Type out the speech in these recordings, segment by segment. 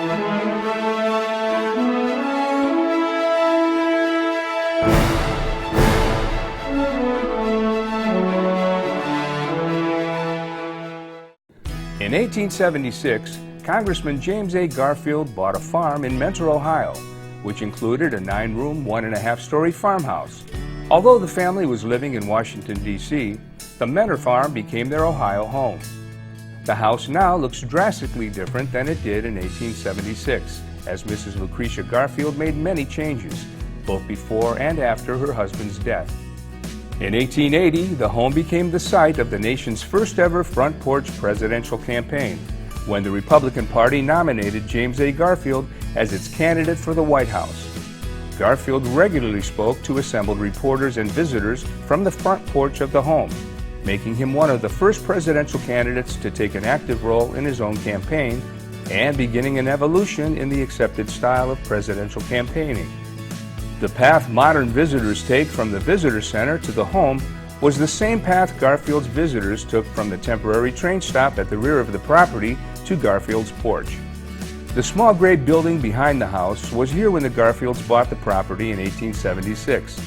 In 1876, Congressman James A. Garfield bought a farm in Mentor, Ohio, which included a 9-room, 1.5-story farmhouse. Although the family was living in Washington, D.C., the Mentor farm became their Ohio home. The house now looks drastically different than it did in 1876, as Mrs. Lucretia Garfield made many changes, both before and after her husband's death. In 1880, the home became the site of the nation's first ever front porch presidential campaign, when the Republican Party nominated James A. Garfield as its candidate for the White House. Garfield regularly spoke to assembled reporters and visitors from the front porch of the home, making him one of the first presidential candidates to take an active role in his own campaign and beginning an evolution in the accepted style of presidential campaigning. The path modern visitors take from the visitor center to the home was the same path Garfield's visitors took from the temporary train stop at the rear of the property to Garfield's porch. The small gray building behind the house was here when the Garfields bought the property in 1876.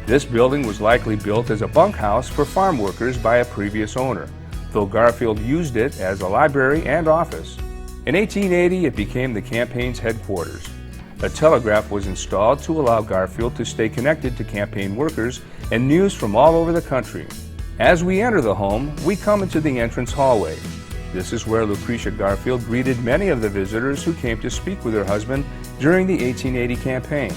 This building was likely built as a bunkhouse for farm workers by a previous owner, though Garfield used it as a library and office. In 1880, it became the campaign's headquarters. A telegraph was installed to allow Garfield to stay connected to campaign workers and news from all over the country. As we enter the home, we come into the entrance hallway. This is where Lucretia Garfield greeted many of the visitors who came to speak with her husband during the 1880 campaign.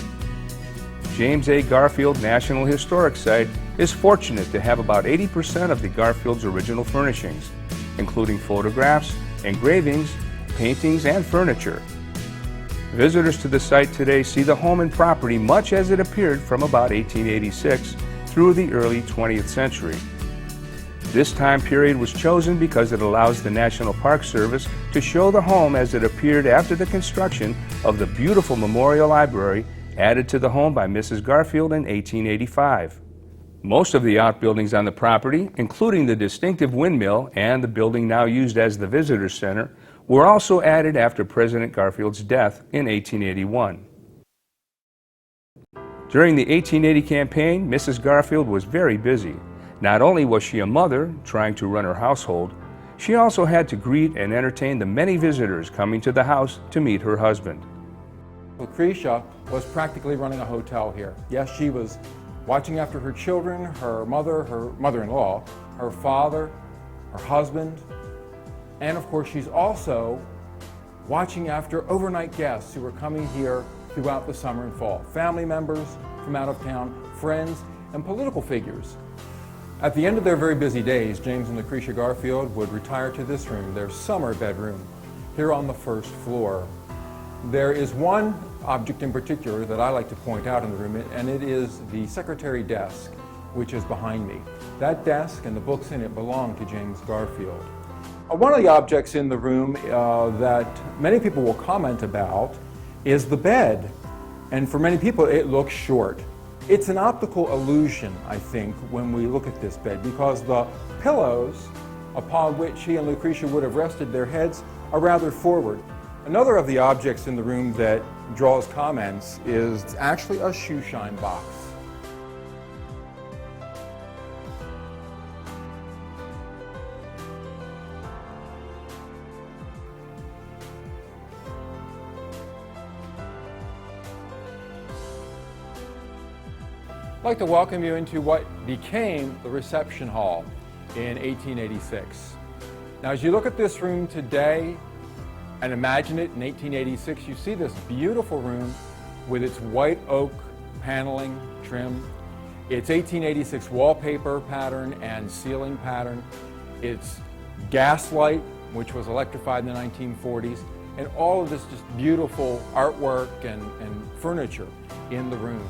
James A. Garfield National Historic Site is fortunate to have about 80% of the Garfield's original furnishings, including photographs, engravings, paintings, and furniture. Visitors to the site today see the home and property much as it appeared from about 1886 through the early 20th century. This time period was chosen because it allows the National Park Service to show the home as it appeared after the construction of the beautiful Memorial Library added to the home by Mrs. Garfield in 1885. Most of the outbuildings on the property, including the distinctive windmill and the building now used as the Visitor Center, were also added after President Garfield's death in 1881. During the 1880 campaign, Mrs. Garfield was very busy. Not only was she a mother trying to run her household, she also had to greet and entertain the many visitors coming to the house to meet her husband. Lucretia was practically running a hotel here. Yes, she was watching after her children, her mother-in-law, her father, her husband, and of course she's also watching after overnight guests who were coming here throughout the summer and fall. Family members from out of town, friends, and political figures. At the end of their very busy days, James and Lucretia Garfield would retire to this room, their summer bedroom, here on the first floor. There is one object in particular that I like to point out in the room, and it is the secretary desk, which is behind me. That desk and the books in it belong to James Garfield. One of the objects in the room that many people will comment about is the bed. And for many people, it looks short. It's an optical illusion, I think, when we look at this bed, because the pillows upon which he and Lucretia would have rested their heads are rather forward. Another of the objects in the room that draws comments is actually a shoe shine box. I'd like to welcome you into what became the reception hall in 1886. Now, as you look at this room today and imagine it in 1886, you see this beautiful room with its white oak paneling trim, its 1886 wallpaper pattern and ceiling pattern, its gaslight, which was electrified in the 1940s, and all of this just beautiful artwork and furniture in the room.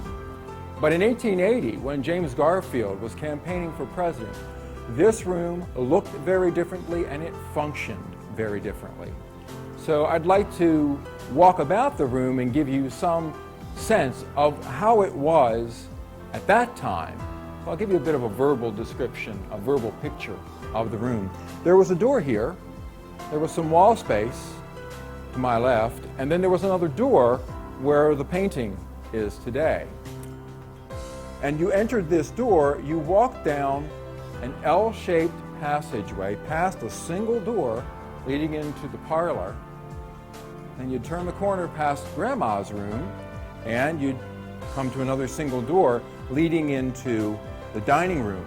But in 1880, when James Garfield was campaigning for president, this room looked very differently and it functioned very differently. So I'd like to walk about the room and give you some sense of how it was at that time. I'll give you a bit of a verbal description, a verbal picture of the room. There was a door here, there was some wall space, to my left, and then there was another door where the painting is today. And you entered this door, you walked down an L-shaped passageway past a single door leading into the parlor. Then you'd turn the corner past Grandma's room, and you'd come to another single door leading into the dining room.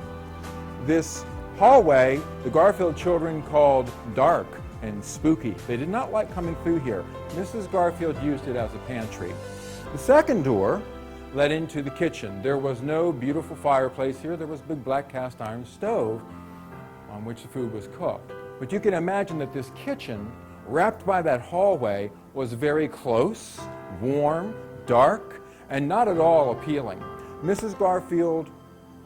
This hallway, the Garfield children called dark and spooky. They did not like coming through here. Mrs. Garfield used it as a pantry. The second door led into the kitchen. There was no beautiful fireplace here. There was a big black cast iron stove on which the food was cooked. But you can imagine that this kitchen, wrapped by that hallway, was very close, warm, dark, and not at all appealing. Mrs. Garfield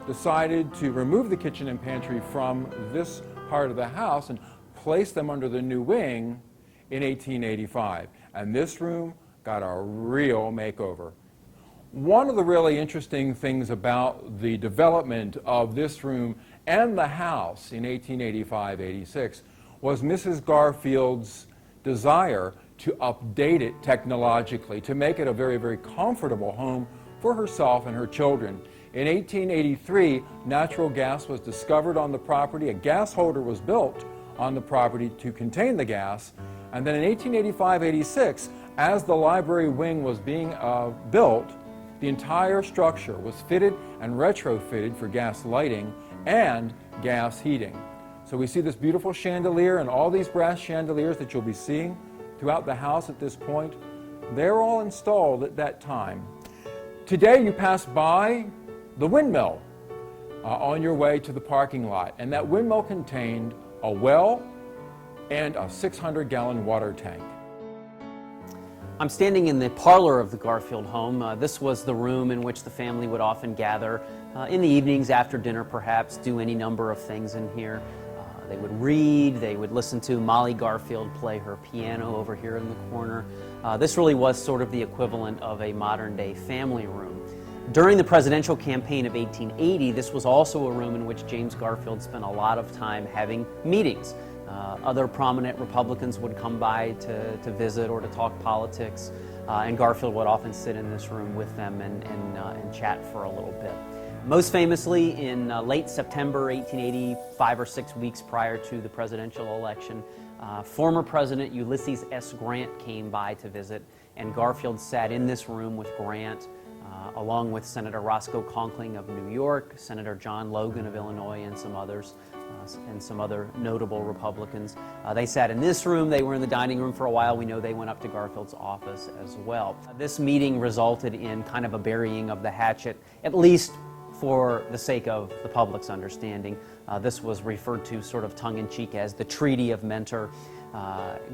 decided to remove the kitchen and pantry from this part of the house and place them under the new wing in 1885. And this room got a real makeover. One of the really interesting things about the development of this room and the house in 1885-86 was Mrs. Garfield's desire to update it technologically, to make it a very, very comfortable home for herself and her children. In 1883, natural gas was discovered on the property. A gas holder was built on the property to contain the gas. And then in 1885-86, as the library wing was being built, the entire structure was fitted and retrofitted for gas lighting and gas heating. So we see this beautiful chandelier and all these brass chandeliers that you'll be seeing throughout the house at this point. They're all installed at that time. Today you pass by the windmill on your way to the parking lot, and that windmill contained a well and a 600-gallon water tank. I'm standing in the parlor of the Garfield home. This was the room in which the family would often gather in the evenings after dinner, perhaps, do any number of things in here. They would read, they would listen to Molly Garfield play her piano over here in the corner. This really was sort of the equivalent of a modern-day family room. During the presidential campaign of 1880, this was also a room in which James Garfield spent a lot of time having meetings. Other prominent Republicans would come by to visit or to talk politics, and Garfield would often sit in this room with them and chat for a little bit. Most famously, in late September 1880, 5 or 6 weeks prior to the presidential election, former President Ulysses S. Grant came by to visit, and Garfield sat in this room with Grant, along with Senator Roscoe Conkling of New York, Senator John Logan of Illinois, and some others, and some other notable Republicans. They sat in this room. They were in the dining room for a while. We know they went up to Garfield's office as well. This meeting resulted in kind of a burying of the hatchet, at least for the sake of the public's understanding. This was referred to sort of tongue-in-cheek as the Treaty of Mentor.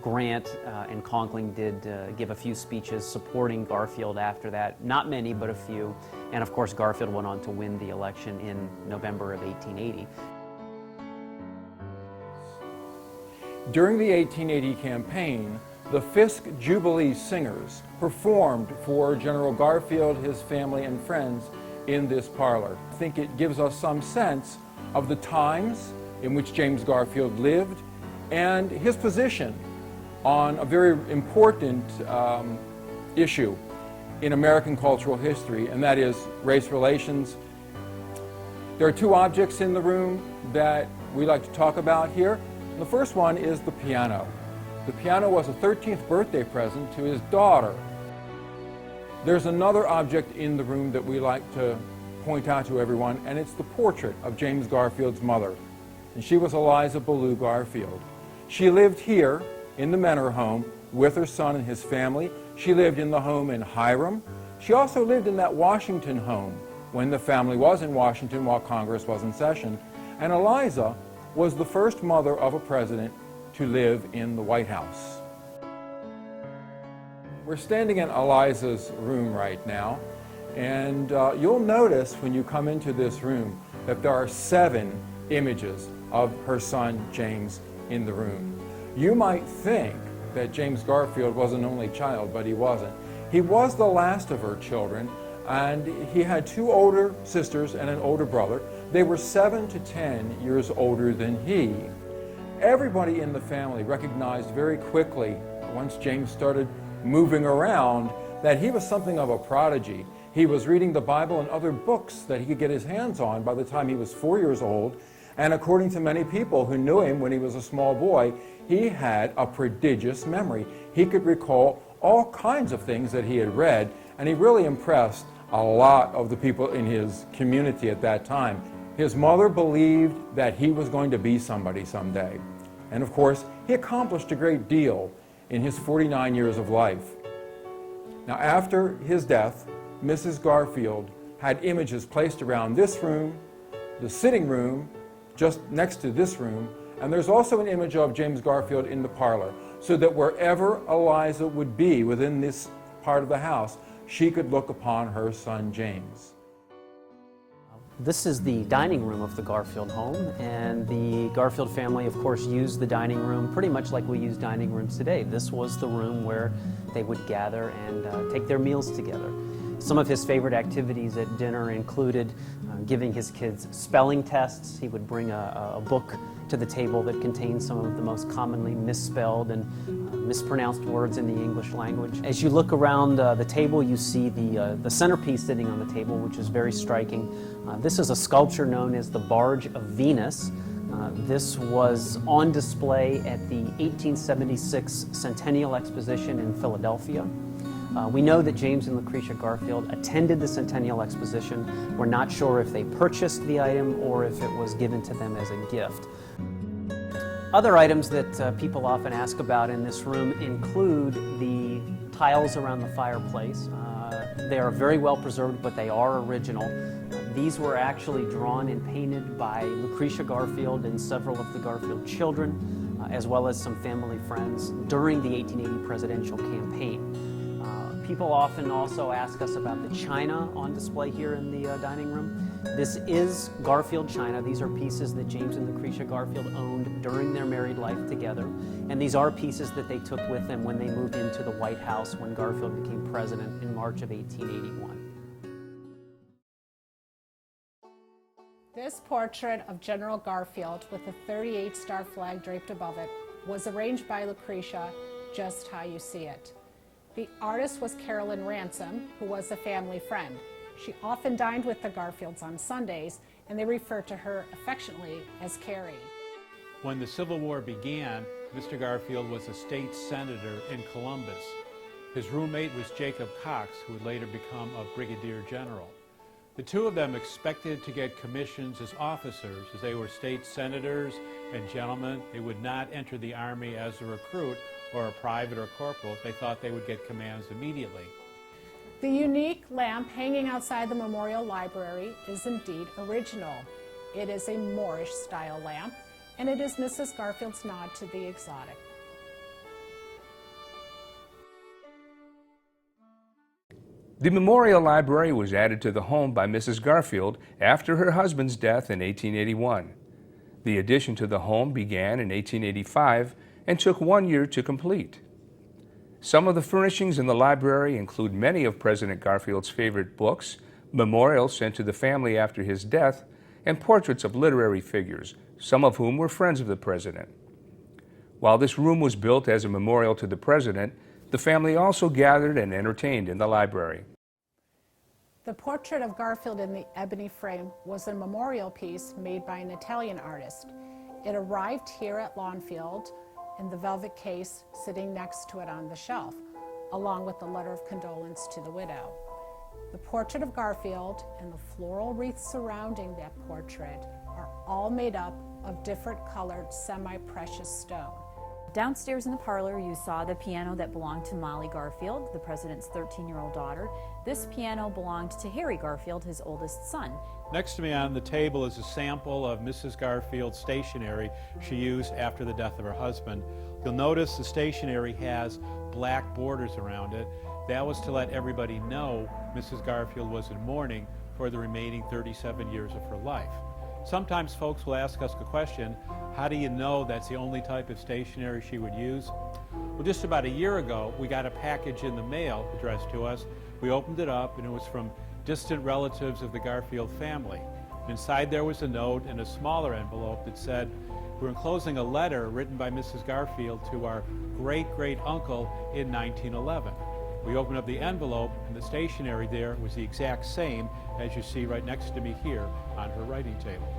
Grant and Conkling did give a few speeches supporting Garfield after that. Not many, but a few. And of course, Garfield went on to win the election in November of 1880. During the 1880 campaign, the Fisk Jubilee Singers performed for General Garfield, his family, and friends in this parlor. I think it gives us some sense of the times in which James Garfield lived and his position on a very important issue in American cultural history, and that is race relations. There are two objects in the room that we like to talk about here. The first one is the piano. The piano was a 13th birthday present to his daughter. There's another object in the room that we like to point out to everyone, and it's the portrait of James Garfield's mother. And she was Eliza Garfield. She lived here in the Mentor home with her son and his family. She lived in the home in Hiram. She also lived in that Washington home when the family was in Washington while Congress was in session. And Eliza was the first mother of a president to live in the White House. We're standing in Eliza's room right now, and you'll notice when you come into this room that there are 7 images of her son James in the room. You might think that James Garfield was an only child, but he wasn't. He was the last of her children, and he had 2 older sisters and an older brother. They were 7 to 10 years older than he. Everybody in the family recognized very quickly, once James started moving around, that he was something of a prodigy. He was reading the Bible and other books that he could get his hands on by the time he was 4 years old. And according to many people who knew him when he was a small boy, he had a prodigious memory. He could recall all kinds of things that he had read, and he really impressed a lot of the people in his community at that time. His mother believed that he was going to be somebody someday. And of course, he accomplished a great deal in his 49 years of life. Now, after his death, Mrs. Garfield had images placed around this room, the sitting room, just next to this room, and there's also an image of James Garfield in the parlor, so that wherever Eliza would be within this part of the house, she could look upon her son James. This is the dining room of the Garfield home, and the Garfield family, of course, used the dining room pretty much like we use dining rooms today. This was the room where they would gather and take their meals together. Some of his favorite activities at dinner included giving his kids spelling tests. He would bring a book to the table that contained some of the most commonly misspelled and mispronounced words in the English language. As you look around the table, you see the centerpiece sitting on the table, which is very striking. This is a sculpture known as the Barge of Venus. This was on display at the 1876 Centennial Exposition in Philadelphia. We know that James and Lucretia Garfield attended the Centennial Exposition. We're not sure if they purchased the item or if it was given to them as a gift. Other items that people often ask about in this room include the tiles around the fireplace. They are very well preserved, but they are original. These were actually drawn and painted by Lucretia Garfield and several of the Garfield children, as well as some family friends during the 1880 presidential campaign. People often also ask us about the china on display here in the dining room. This is Garfield china. These are pieces that James and Lucretia Garfield owned during their married life together. And these are pieces that they took with them when they moved into the White House when Garfield became president in March of 1881. This portrait of General Garfield with a 38-star flag draped above it was arranged by Lucretia just how you see it. The artist was Carolyn Ransom, who was a family friend. She often dined with the Garfields on Sundays, and they referred to her affectionately as Carrie. When the Civil War began, Mr. Garfield was a state senator in Columbus. His roommate was Jacob Cox, who would later become a brigadier general. The two of them expected to get commissions as officers, as they were state senators and gentlemen. They would not enter the Army as a recruit or a private or corporal. They thought they would get commands immediately. The unique lamp hanging outside the Memorial Library is indeed original. It is a Moorish-style lamp, and it is Mrs. Garfield's nod to the exotic. The Memorial Library was added to the home by Mrs. Garfield after her husband's death in 1881. The addition to the home began in 1885 and took 1 year to complete. Some of the furnishings in the library include many of President Garfield's favorite books, memorials sent to the family after his death, and portraits of literary figures, some of whom were friends of the president. While this room was built as a memorial to the president, the family also gathered and entertained in the library. The portrait of Garfield in the ebony frame was a memorial piece made by an Italian artist. It arrived here at Lawnfield in the velvet case sitting next to it on the shelf, along with the letter of condolence to the widow. The portrait of Garfield and the floral wreaths surrounding that portrait are all made up of different colored semi-precious stone. Downstairs in the parlor, you saw the piano that belonged to Molly Garfield, the president's 13-year-old daughter. This piano belonged to Harry Garfield, his oldest son. Next to me on the table is a sample of Mrs. Garfield's stationery she used after the death of her husband. You'll notice the stationery has black borders around it. That was to let everybody know Mrs. Garfield was in mourning for the remaining 37 years of her life. Sometimes folks will ask us the question, how do you know that's the only type of stationery she would use? Well, just about a year ago, we got a package in the mail addressed to us. We opened it up, and it was from distant relatives of the Garfield family. Inside there was a note and a smaller envelope that said, We're enclosing a letter written by Mrs. Garfield to our great-great-uncle in 1911. We opened up the envelope, and the stationery there was the exact same as you see right next to me here on her writing table.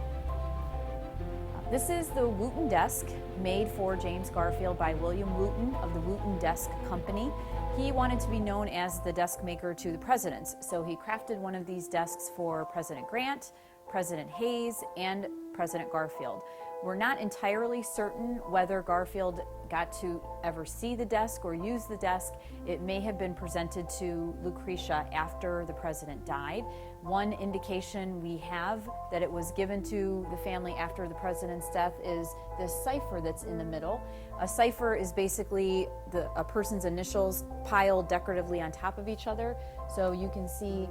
This is the Wooten desk made for James Garfield by William Wooten of the Wooten Desk Company. He wanted to be known as the desk maker to the presidents, so he crafted one of these desks for President Grant, President Hayes, and President Garfield. We're not entirely certain whether Garfield got to ever see the desk or use the desk. It may have been presented to Lucretia after the president died. One indication we have that it was given to the family after the president's death is this cipher that's in the middle. A cipher is basically a person's initials piled decoratively on top of each other. So you can see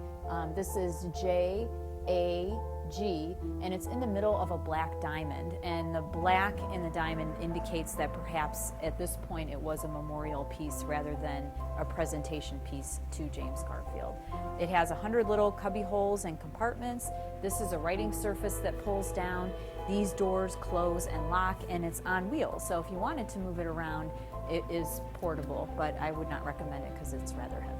this is J, A, G, and it's in the middle of a black diamond, and the black in the diamond indicates that perhaps at this point it was a memorial piece rather than a presentation piece to James Garfield. It has 100 little cubby holes and compartments. This is a writing surface that pulls down. These doors close and lock, and it's on wheels, so if you wanted to move it around, it is portable, but I would not recommend it because it's rather heavy.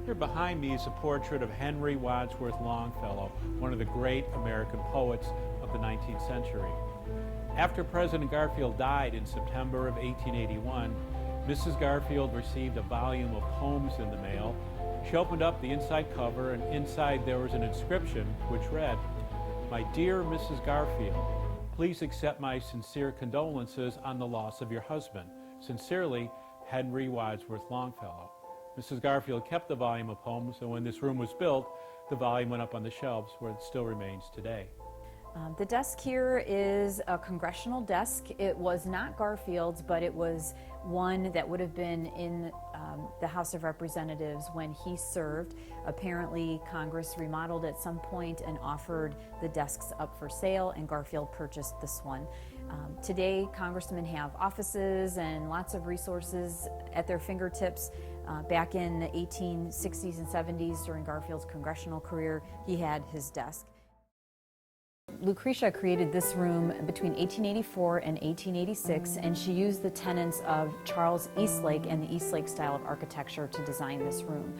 Here behind me is a portrait of Henry Wadsworth Longfellow, one of the great American poets of the 19th century. After President Garfield died in September of 1881, Mrs. Garfield received a volume of poems in the mail. She opened up the inside cover, and inside there was an inscription which read, "My dear Mrs. Garfield, please accept my sincere condolences on the loss of your husband. Sincerely, Henry Wadsworth Longfellow." Mrs. Garfield kept the volume of poems, and when this room was built, the volume went up on the shelves where it still remains today. The desk here is a congressional desk. It was not Garfield's, but it was one that would have been in the House of Representatives when he served. Apparently, Congress remodeled at some point and offered the desks up for sale, and Garfield purchased this one. Today, congressmen have offices and lots of resources at their fingertips. Back in the 1860s and 70s, during Garfield's congressional career, he had his desk. Lucretia created this room between 1884 and 1886, and she used the tenets of Charles Eastlake and the Eastlake style of architecture to design this room.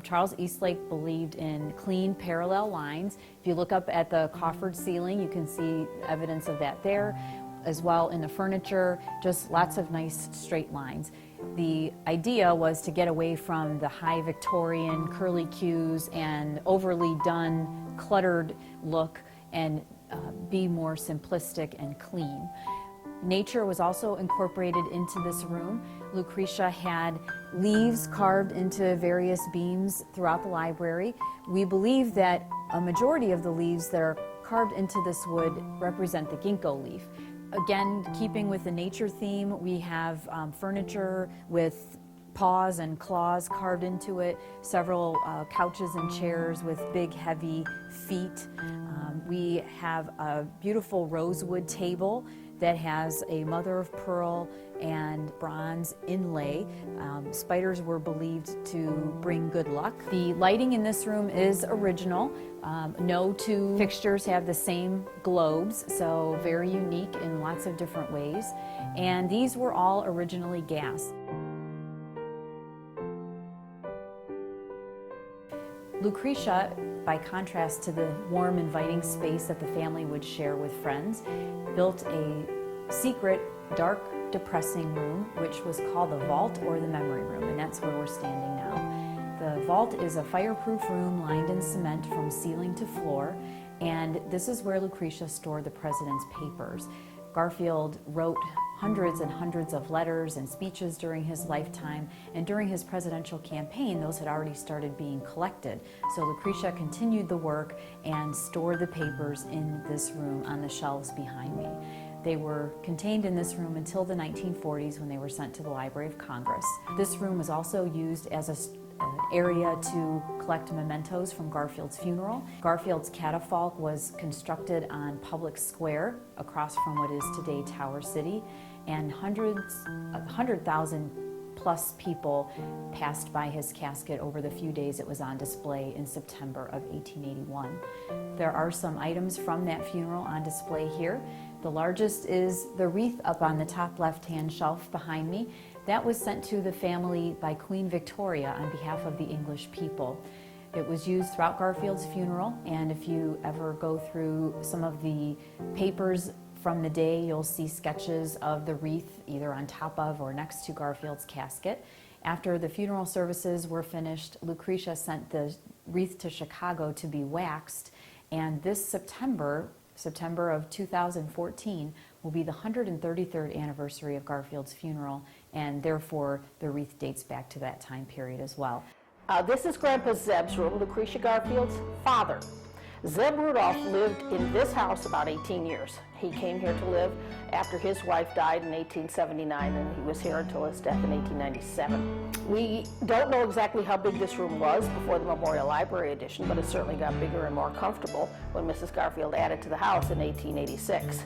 Charles Eastlake believed in clean parallel lines. If you look up at the coffered ceiling, you can see evidence of that there. As well in the furniture, just lots of nice straight lines. The idea was to get away from the high Victorian curlicues and overly done, cluttered look and be more simplistic and clean. Nature was also incorporated into this room. Lucretia had leaves carved into various beams throughout the library. We believe that a majority of the leaves that are carved into this wood represent the ginkgo leaf. Again, keeping with the nature theme, we have furniture with paws and claws carved into it, several couches and chairs with big, heavy feet. We have a beautiful rosewood table that has a mother of pearl and bronze inlay. Spiders were believed to bring good luck. The lighting in this room is original. No two fixtures have the same globes, so very unique in lots of different ways. And these were all originally gas. Lucretia, by contrast to the warm, inviting space that the family would share with friends, built a secret, dark, depressing room, which was called the vault or the memory room, and that's where we're standing now. The vault is a fireproof room lined in cement from ceiling to floor, and this is where Lucretia stored the president's papers. Garfield wrote hundreds and hundreds of letters and speeches during his lifetime, and during his presidential campaign, those had already started being collected. So Lucretia continued the work and stored the papers in this room on the shelves behind me. They were contained in this room until the 1940s when they were sent to the Library of Congress. This room was also used as an area to collect mementos from Garfield's funeral. Garfield's catafalque was constructed on Public Square across from what is today Tower City, and 100,000 plus people passed by his casket over the few days it was on display in September of 1881. There are some items from that funeral on display here. The largest is the wreath up on the top left-hand shelf behind me. That was sent to the family by Queen Victoria on behalf of the English people. It was used throughout Garfield's funeral, and if you ever go through some of the papers from the day, you'll see sketches of the wreath either on top of or next to Garfield's casket. After the funeral services were finished, Lucretia sent the wreath to Chicago to be waxed, and this September of 2014, will be the 133rd anniversary of Garfield's funeral, and therefore the wreath dates back to that time period as well. This is Grandpa Zeb's room, Lucretia Garfield's father. Zeb Rudolph lived in this house about 18 years. He came here to live after his wife died in 1879, and he was here until his death in 1897. We don't know exactly how big this room was before the Memorial Library addition, but it certainly got bigger and more comfortable when Mrs. Garfield added to the house in 1886.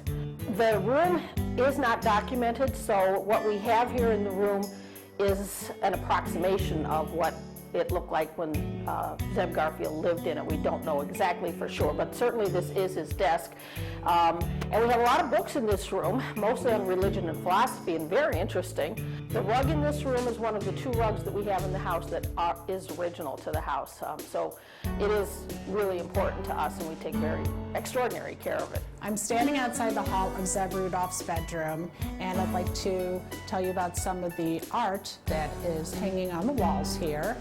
The room is not documented, so what we have here in the room is an approximation of what it looked like when Zeb Garfield lived in it. We don't know exactly for sure, but certainly this is his desk. And we have a lot of books in this room, mostly on religion and philosophy, and very interesting. The rug in this room is one of the 2 rugs that we have in the house that is original to the house. So it is really important to us, and we take very extraordinary care of it. I'm standing outside the hall of Zeb Rudolph's bedroom, and I'd like to tell you about some of the art that is hanging on the walls here.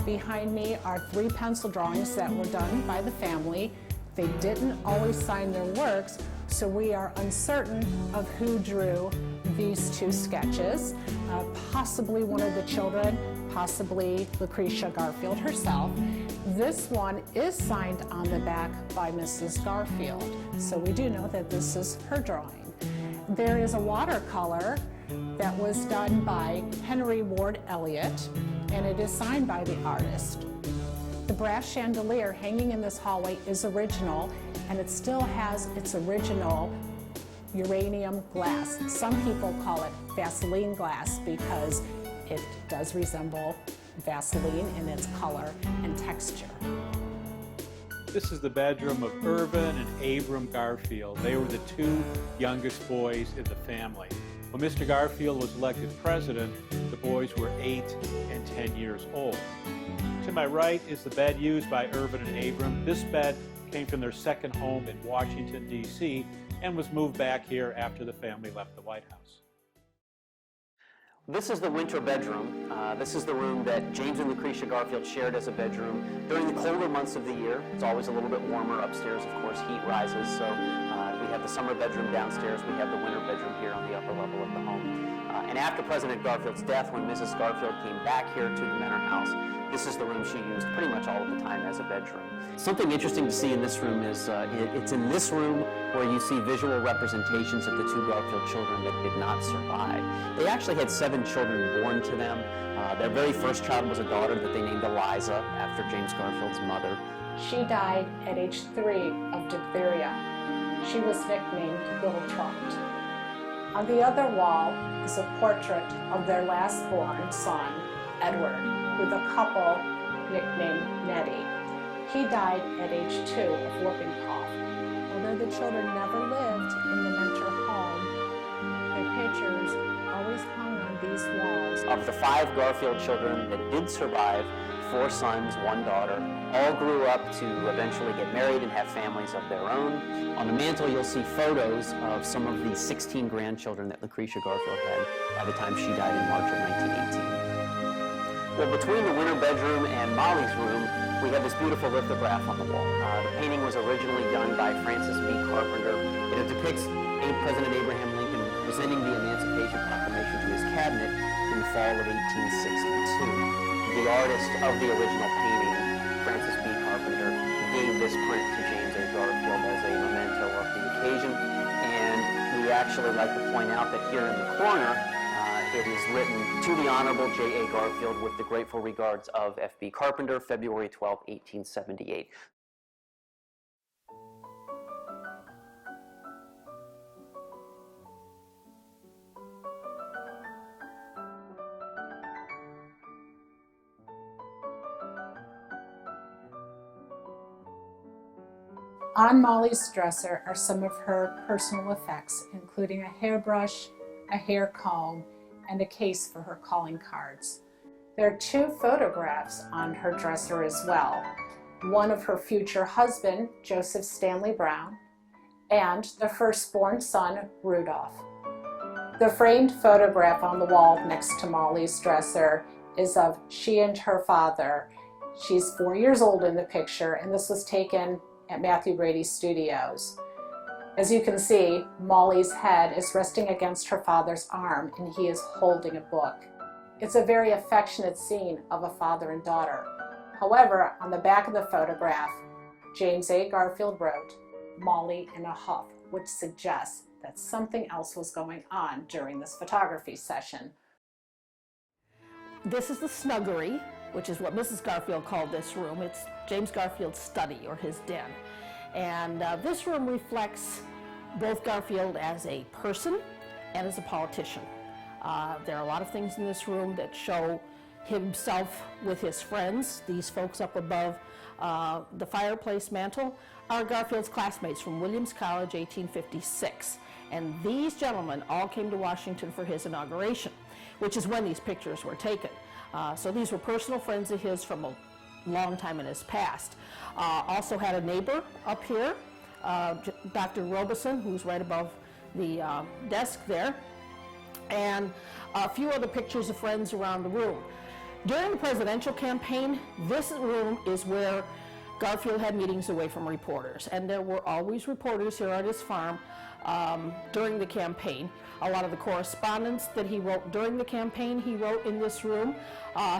Behind me are 3 pencil drawings that were done by the family. They didn't always sign their works, so we are uncertain of who drew these 2 sketches. Possibly one of the children, possibly Lucretia Garfield herself. This one is signed on the back by Mrs. Garfield, so we do know that this is her drawing. There is a watercolor that was done by Henry Ward Elliott, and it is signed by the artist. The brass chandelier hanging in this hallway is original, and it still has its original uranium glass. Some people call it Vaseline glass because it does resemble Vaseline in its color and texture. This is the bedroom of Irvin and Abram Garfield. They were the 2 youngest boys in the family. When Mr. Garfield was elected president, the boys were 8 and 10 years old. To my right is the bed used by Irvin and Abram. This bed came from their second home in Washington, D.C., and was moved back here after the family left the White House. This is the winter bedroom. This is the room that James and Lucretia Garfield shared as a bedroom. During the colder months of the year, it's always a little bit warmer upstairs. Of course, heat rises, so we have the summer bedroom downstairs. We have the winter bedroom here on the upper level of the home. And after President Garfield's death, when Mrs. Garfield came back here to the Menor house, this is the room she used pretty much all of the time as a bedroom. Something interesting to see in this room is it's in this room where you see visual representations of the 2 Garfield children that did not survive. They actually had 7 children born to them. Their very first child was a daughter that they named Eliza after James Garfield's mother. She died at age 3 of diphtheria. She was nicknamed Little Trot. On the other wall is a portrait of their last born son, Edward, with a couple nicknamed Nettie. He died at age 2 of whooping cough. Although the children never lived in the Mentor home, their pictures always hung on these walls. Of the 5 Garfield children that did survive, 4 sons, 1 daughter, all grew up to eventually get married and have families of their own. On the mantle, you'll see photos of some of the 16 grandchildren that Lucretia Garfield had by the time she died in March of 1918. Well, between the winter bedroom and Molly's room, we have this beautiful lithograph on the wall. The painting was originally done by Francis B. Carpenter, and it depicts President Abraham Lincoln presenting the Emancipation Proclamation to his cabinet in the fall of 1862. The artist of the original painting, Francis B. Carpenter, gave this print to James A. Garfield as a memento of the occasion, and we actually like to point out that here in the corner, it is written, "To the Honorable J. A. Garfield, with the grateful regards of F. B. Carpenter, February 12, 1878. On Molly's dresser are some of her personal effects, including a hairbrush, a hair comb, and a case for her calling cards. There are 2 photographs on her dresser as well. One of her future husband, Joseph Stanley Brown, and the firstborn son, Rudolph. The framed photograph on the wall next to Molly's dresser is of she and her father. She's 4 years old in the picture, and this was taken at Matthew Brady's studios. As you can see, Molly's head is resting against her father's arm, and he is holding a book. It's a very affectionate scene of a father and daughter. However, on the back of the photograph, James A. Garfield wrote, "Molly in a huff," which suggests that something else was going on during this photography session. This is the snuggery, which is what Mrs. Garfield called this room. It's James Garfield's study, or his den. And this room reflects both Garfield as a person and as a politician. There are a lot of things in this room that show himself with his friends. These folks up above the fireplace mantle are Garfield's classmates from Williams College, 1856. And these gentlemen all came to Washington for his inauguration, which is when these pictures were taken. So these were personal friends of his from a long time in his past. Also had a neighbor up here, Dr. Robeson, who's right above the desk there, and a few other pictures of friends around the room. During the presidential campaign, this room is where Garfield had meetings away from reporters, and there were always reporters here at his farm during the campaign. A lot of the correspondence that he wrote during the campaign, he wrote in this room.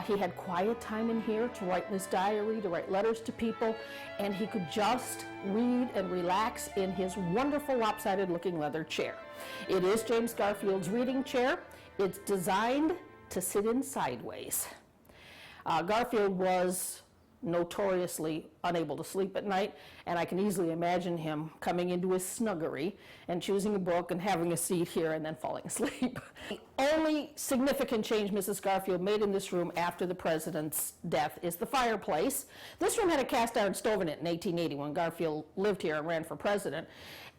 He had quiet time in here to write in his diary, to write letters to people, and he could just read and relax in his wonderful lopsided looking leather chair. It is James Garfield's reading chair. It's designed to sit in sideways. Garfield was notoriously unable to sleep at night, and I can easily imagine him coming into his snuggery and choosing a book and having a seat here and then falling asleep. The only significant change Mrs. Garfield made in this room after the president's death is the fireplace. This room had a cast iron stove in it in 1880 when Garfield lived here and ran for president.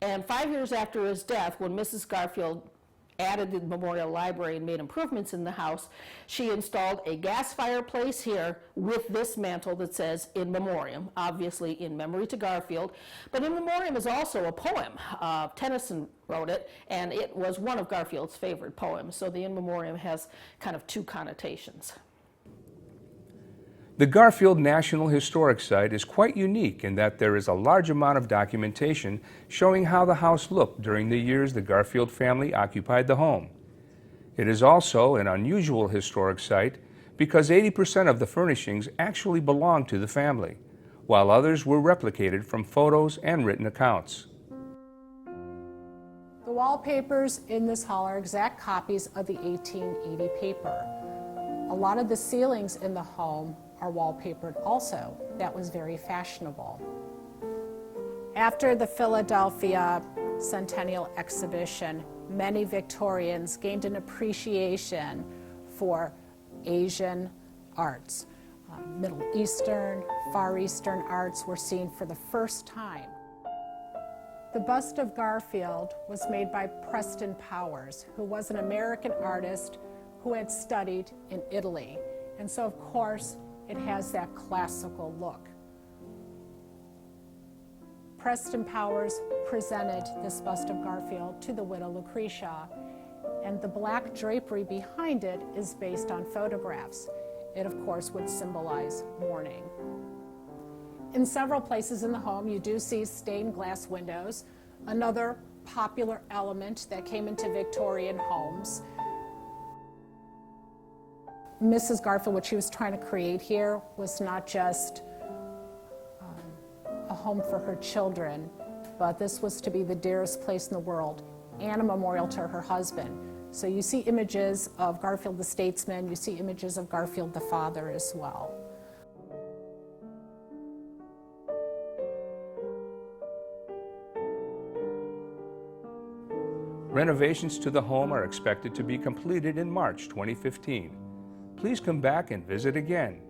And 5 years after his death, when Mrs. Garfield added the Memorial Library and made improvements in the house, she installed a gas fireplace here with this mantle that says "In Memoriam," obviously in memory to Garfield. But "In Memoriam" is also a poem. Tennyson wrote it, and it was one of Garfield's favorite poems. So the "In Memoriam" has kind of 2 connotations. The Garfield National Historic Site is quite unique in that there is a large amount of documentation showing how the house looked during the years the Garfield family occupied the home. It is also an unusual historic site because 80% of the furnishings actually belonged to the family, while others were replicated from photos and written accounts. The wallpapers in this hall are exact copies of the 1880 paper. A lot of the ceilings in the home are wallpapered also. That was very fashionable. After the Philadelphia Centennial Exhibition, many Victorians gained an appreciation for Asian arts. Middle Eastern, Far Eastern arts were seen for the first time. The bust of Garfield was made by Preston Powers, who was an American artist who had studied in Italy. And so, of course, it has that classical look. Preston Powers presented this bust of Garfield to the widow Lucretia, and the black drapery behind it is based on photographs. It, of course, would symbolize mourning. In several places in the home, you do see stained glass windows, another popular element that came into Victorian homes. Mrs. Garfield, what she was trying to create here was not just a home for her children, but this was to be the dearest place in the world and a memorial to her husband. So you see images of Garfield the statesman, you see images of Garfield the father as well. Renovations to the home are expected to be completed in March 2015. Please come back and visit again.